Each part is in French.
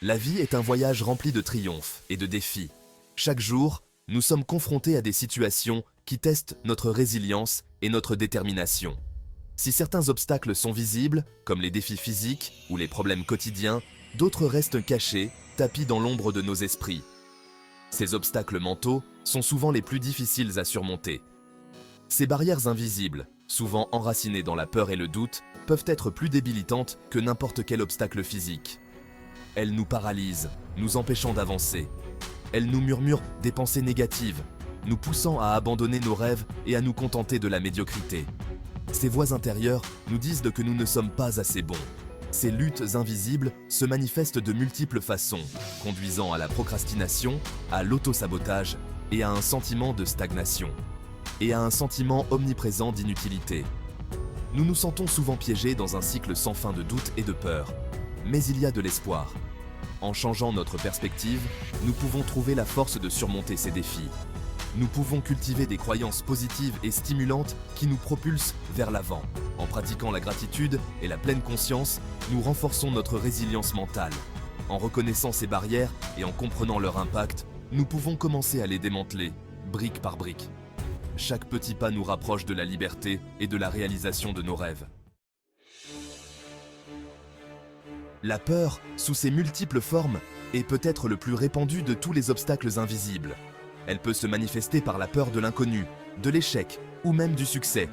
La vie est un voyage rempli de triomphes et de défis. Chaque jour, nous sommes confrontés à des situations qui testent notre résilience et notre détermination. Si certains obstacles sont visibles, comme les défis physiques ou les problèmes quotidiens, d'autres restent cachés, tapis dans l'ombre de nos esprits. Ces obstacles mentaux sont souvent les plus difficiles à surmonter. Ces barrières invisibles, souvent enracinées dans la peur et le doute, peuvent être plus débilitantes que n'importe quel obstacle physique. Elles nous paralysent, nous empêchant d'avancer. Elles nous murmurent des pensées négatives, nous poussant à abandonner nos rêves et à nous contenter de la médiocrité. Ces voix intérieures nous disent que nous ne sommes pas assez bons. Ces luttes invisibles se manifestent de multiples façons, conduisant à la procrastination, à l'auto-sabotage et à un sentiment de stagnation. Et à un sentiment omniprésent d'inutilité. Nous nous sentons souvent piégés dans un cycle sans fin de doute et de peur. Mais il y a de l'espoir. En changeant notre perspective, nous pouvons trouver la force de surmonter ces défis. Nous pouvons cultiver des croyances positives et stimulantes qui nous propulsent vers l'avant. En pratiquant la gratitude et la pleine conscience, nous renforçons notre résilience mentale. En reconnaissant ces barrières et en comprenant leur impact, nous pouvons commencer à les démanteler, brique par brique. Chaque petit pas nous rapproche de la liberté et de la réalisation de nos rêves. La peur, sous ses multiples formes, est peut-être le plus répandu de tous les obstacles invisibles. Elle peut se manifester par la peur de l'inconnu, de l'échec ou même du succès.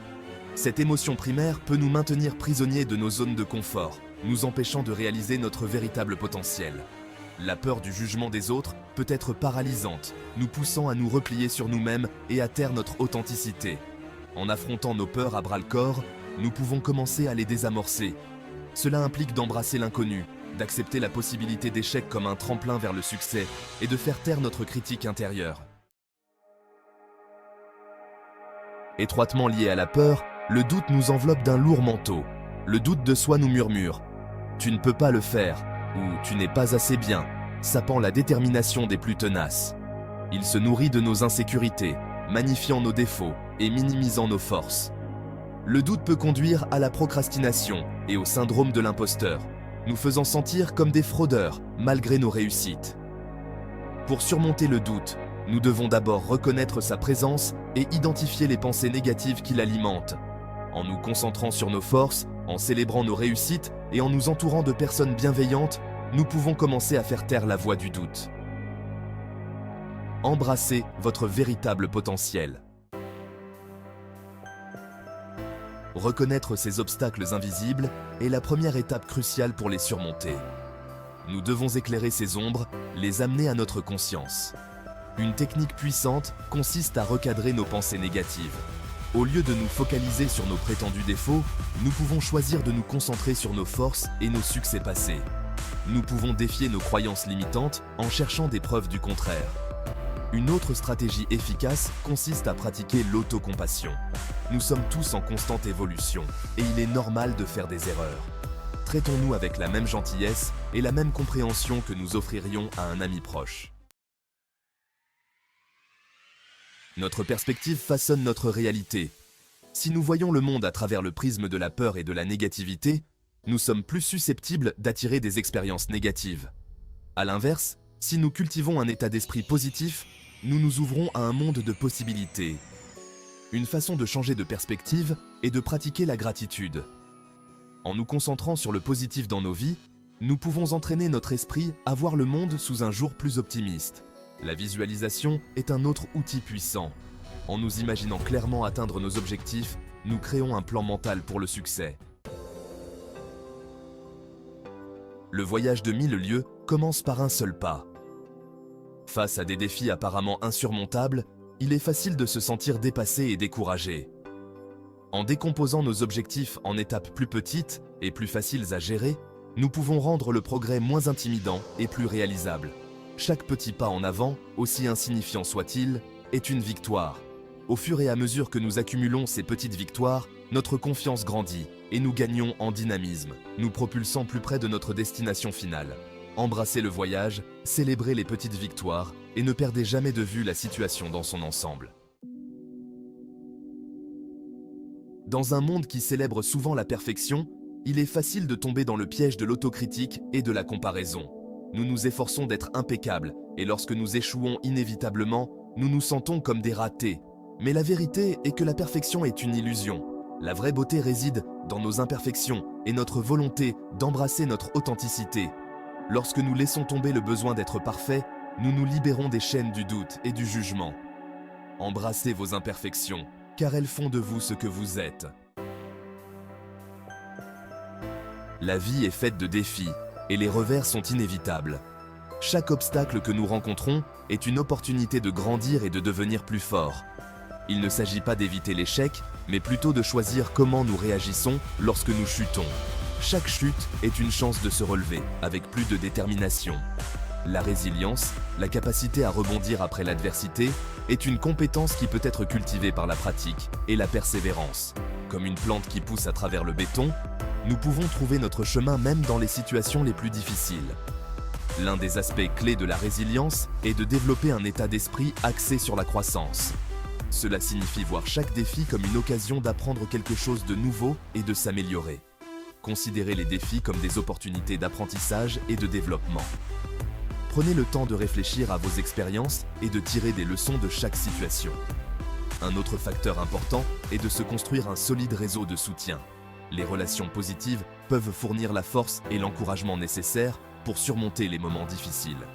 Cette émotion primaire peut nous maintenir prisonniers de nos zones de confort, nous empêchant de réaliser notre véritable potentiel. La peur du jugement des autres peut être paralysante, nous poussant à nous replier sur nous-mêmes et à taire notre authenticité. En affrontant nos peurs à bras-le-corps, nous pouvons commencer à les désamorcer. Cela implique d'embrasser l'inconnu, d'accepter la possibilité d'échec comme un tremplin vers le succès et de faire taire notre critique intérieure. Étroitement lié à la peur, le doute nous enveloppe d'un lourd manteau. Le doute de soi nous murmure « Tu ne peux pas le faire » ou « Tu n'es pas assez bien », sapant la détermination des plus tenaces. Il se nourrit de nos insécurités, magnifiant nos défauts et minimisant nos forces. Le doute peut conduire à la procrastination et au syndrome de l'imposteur, nous faisant sentir comme des fraudeurs malgré nos réussites. Pour surmonter le doute, nous devons d'abord reconnaître sa présence et identifier les pensées négatives qui l'alimentent. En nous concentrant sur nos forces, en célébrant nos réussites et en nous entourant de personnes bienveillantes, nous pouvons commencer à faire taire la voix du doute. Embrassez votre véritable potentiel. Reconnaître ces obstacles invisibles est la première étape cruciale pour les surmonter. Nous devons éclairer ces ombres, les amener à notre conscience. Une technique puissante consiste à recadrer nos pensées négatives. Au lieu de nous focaliser sur nos prétendus défauts, nous pouvons choisir de nous concentrer sur nos forces et nos succès passés. Nous pouvons défier nos croyances limitantes en cherchant des preuves du contraire. Une autre stratégie efficace consiste à pratiquer l'autocompassion. Nous sommes tous en constante évolution et il est normal de faire des erreurs. Traitons-nous avec la même gentillesse et la même compréhension que nous offririons à un ami proche. Notre perspective façonne notre réalité. Si nous voyons le monde à travers le prisme de la peur et de la négativité, nous sommes plus susceptibles d'attirer des expériences négatives. À l'inverse, si nous cultivons un état d'esprit positif, nous nous ouvrons à un monde de possibilités. Une façon de changer de perspective est de pratiquer la gratitude. En nous concentrant sur le positif dans nos vies, nous pouvons entraîner notre esprit à voir le monde sous un jour plus optimiste. La visualisation est un autre outil puissant. En nous imaginant clairement atteindre nos objectifs, nous créons un plan mental pour le succès. Le voyage de 1000 lieues commence par un seul pas. Face à des défis apparemment insurmontables, il est facile de se sentir dépassé et découragé. En décomposant nos objectifs en étapes plus petites et plus faciles à gérer, nous pouvons rendre le progrès moins intimidant et plus réalisable. Chaque petit pas en avant, aussi insignifiant soit-il, est une victoire. Au fur et à mesure que nous accumulons ces petites victoires, notre confiance grandit et nous gagnons en dynamisme, nous propulsant plus près de notre destination finale. Embrassez le voyage, célébrez les petites victoires et ne perdez jamais de vue la situation dans son ensemble. Dans un monde qui célèbre souvent la perfection, il est facile de tomber dans le piège de l'autocritique et de la comparaison. nous nous efforçons d'être impeccables, et lorsque nous échouons inévitablement, nous nous sentons comme des ratés. Mais la vérité est que la perfection est une illusion. La vraie beauté réside dans nos imperfections et notre volonté d'embrasser notre authenticité. Lorsque nous laissons tomber le besoin d'être parfait, nous nous libérons des chaînes du doute et du jugement. Embrassez vos imperfections, car elles font de vous ce que vous êtes. La vie est faite de défis, et les revers sont inévitables. Chaque obstacle que nous rencontrons est une opportunité de grandir et de devenir plus fort. Il ne s'agit pas d'éviter l'échec, mais plutôt de choisir comment nous réagissons lorsque nous chutons. Chaque chute est une chance de se relever, avec plus de détermination. La résilience, la capacité à rebondir après l'adversité, est une compétence qui peut être cultivée par la pratique et la persévérance. Comme une plante qui pousse à travers le béton, nous pouvons trouver notre chemin même dans les situations les plus difficiles. L'un des aspects clés de la résilience est de développer un état d'esprit axé sur la croissance. Cela signifie voir chaque défi comme une occasion d'apprendre quelque chose de nouveau et de s'améliorer. Considérez les défis comme des opportunités d'apprentissage et de développement. Prenez le temps de réfléchir à vos expériences et de tirer des leçons de chaque situation. Un autre facteur important est de se construire un solide réseau de soutien. Les relations positives peuvent fournir la force et l'encouragement nécessaires pour surmonter les moments difficiles.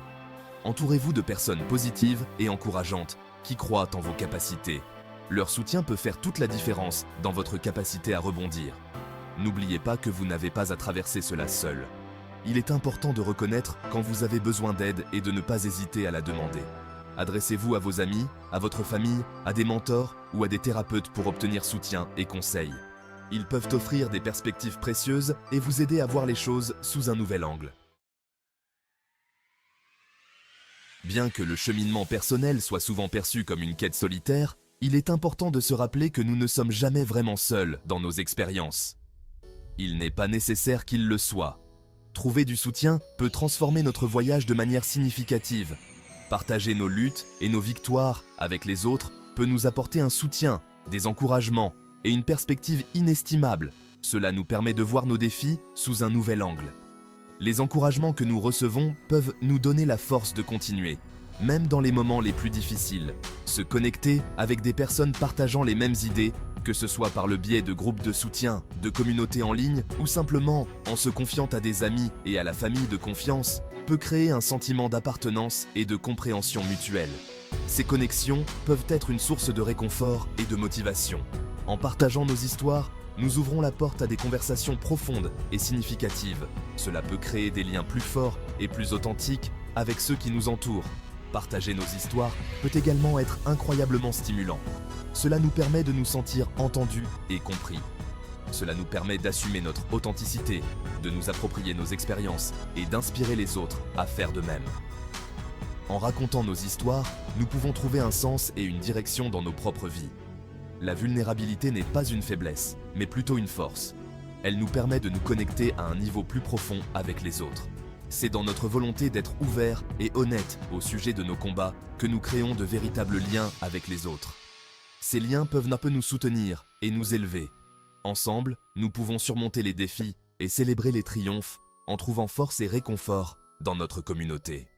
Entourez-vous de personnes positives et encourageantes qui croient en vos capacités. Leur soutien peut faire toute la différence dans votre capacité à rebondir. N'oubliez pas que vous n'avez pas à traverser cela seul. Il est important de reconnaître quand vous avez besoin d'aide et de ne pas hésiter à la demander. Adressez-vous à vos amis, à votre famille, à des mentors ou à des thérapeutes pour obtenir soutien et conseils. Ils peuvent offrir des perspectives précieuses et vous aider à voir les choses sous un nouvel angle. Bien que le cheminement personnel soit souvent perçu comme une quête solitaire, il est important de se rappeler que nous ne sommes jamais vraiment seuls dans nos expériences. Il n'est pas nécessaire qu'il le soit. Trouver du soutien peut transformer notre voyage de manière significative. Partager nos luttes et nos victoires avec les autres peut nous apporter un soutien, des encouragements et une perspective inestimable. Cela nous permet de voir nos défis sous un nouvel angle. Les encouragements que nous recevons peuvent nous donner la force de continuer, même dans les moments les plus difficiles. Se connecter avec des personnes partageant les mêmes idées, que ce soit par le biais de groupes de soutien, de communautés en ligne ou simplement en se confiant à des amis et à la famille de confiance, peut créer un sentiment d'appartenance et de compréhension mutuelle. Ces connexions peuvent être une source de réconfort et de motivation. En partageant nos histoires, nous ouvrons la porte à des conversations profondes et significatives. Cela peut créer des liens plus forts et plus authentiques avec ceux qui nous entourent. Partager nos histoires peut également être incroyablement stimulant. Cela nous permet de nous sentir entendus et compris. Cela nous permet d'assumer notre authenticité, de nous approprier nos expériences et d'inspirer les autres à faire de même. En racontant nos histoires, nous pouvons trouver un sens et une direction dans nos propres vies. La vulnérabilité n'est pas une faiblesse, mais plutôt une force. Elle nous permet de nous connecter à un niveau plus profond avec les autres. C'est dans notre volonté d'être ouverts et honnêtes au sujet de nos combats que nous créons de véritables liens avec les autres. Ces liens peuvent un peu nous soutenir et nous élever. Ensemble, nous pouvons surmonter les défis et célébrer les triomphes en trouvant force et réconfort dans notre communauté.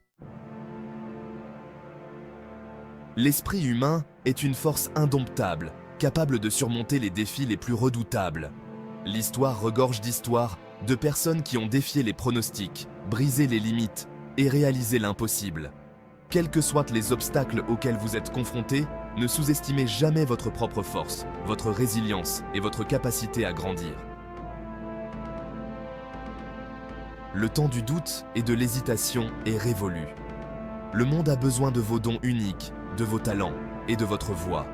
L'esprit humain est une force indomptable, capable de surmonter les défis les plus redoutables. L'histoire regorge d'histoires de personnes qui ont défié les pronostics, brisé les limites et réalisé l'impossible. Quels que soient les obstacles auxquels vous êtes confrontés, ne sous-estimez jamais votre propre force, votre résilience et votre capacité à grandir. Le temps du doute et de l'hésitation est révolu. Le monde a besoin de vos dons uniques, de vos talents et de votre voix.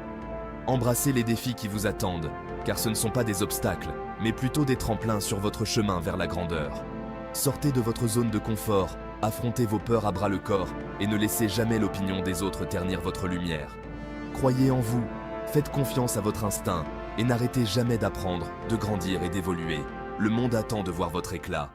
Embrassez les défis qui vous attendent, car ce ne sont pas des obstacles, mais plutôt des tremplins sur votre chemin vers la grandeur. Sortez de votre zone de confort, affrontez vos peurs à bras-le-corps et ne laissez jamais l'opinion des autres ternir votre lumière. Croyez en vous, faites confiance à votre instinct et n'arrêtez jamais d'apprendre, de grandir et d'évoluer. Le monde attend de voir votre éclat.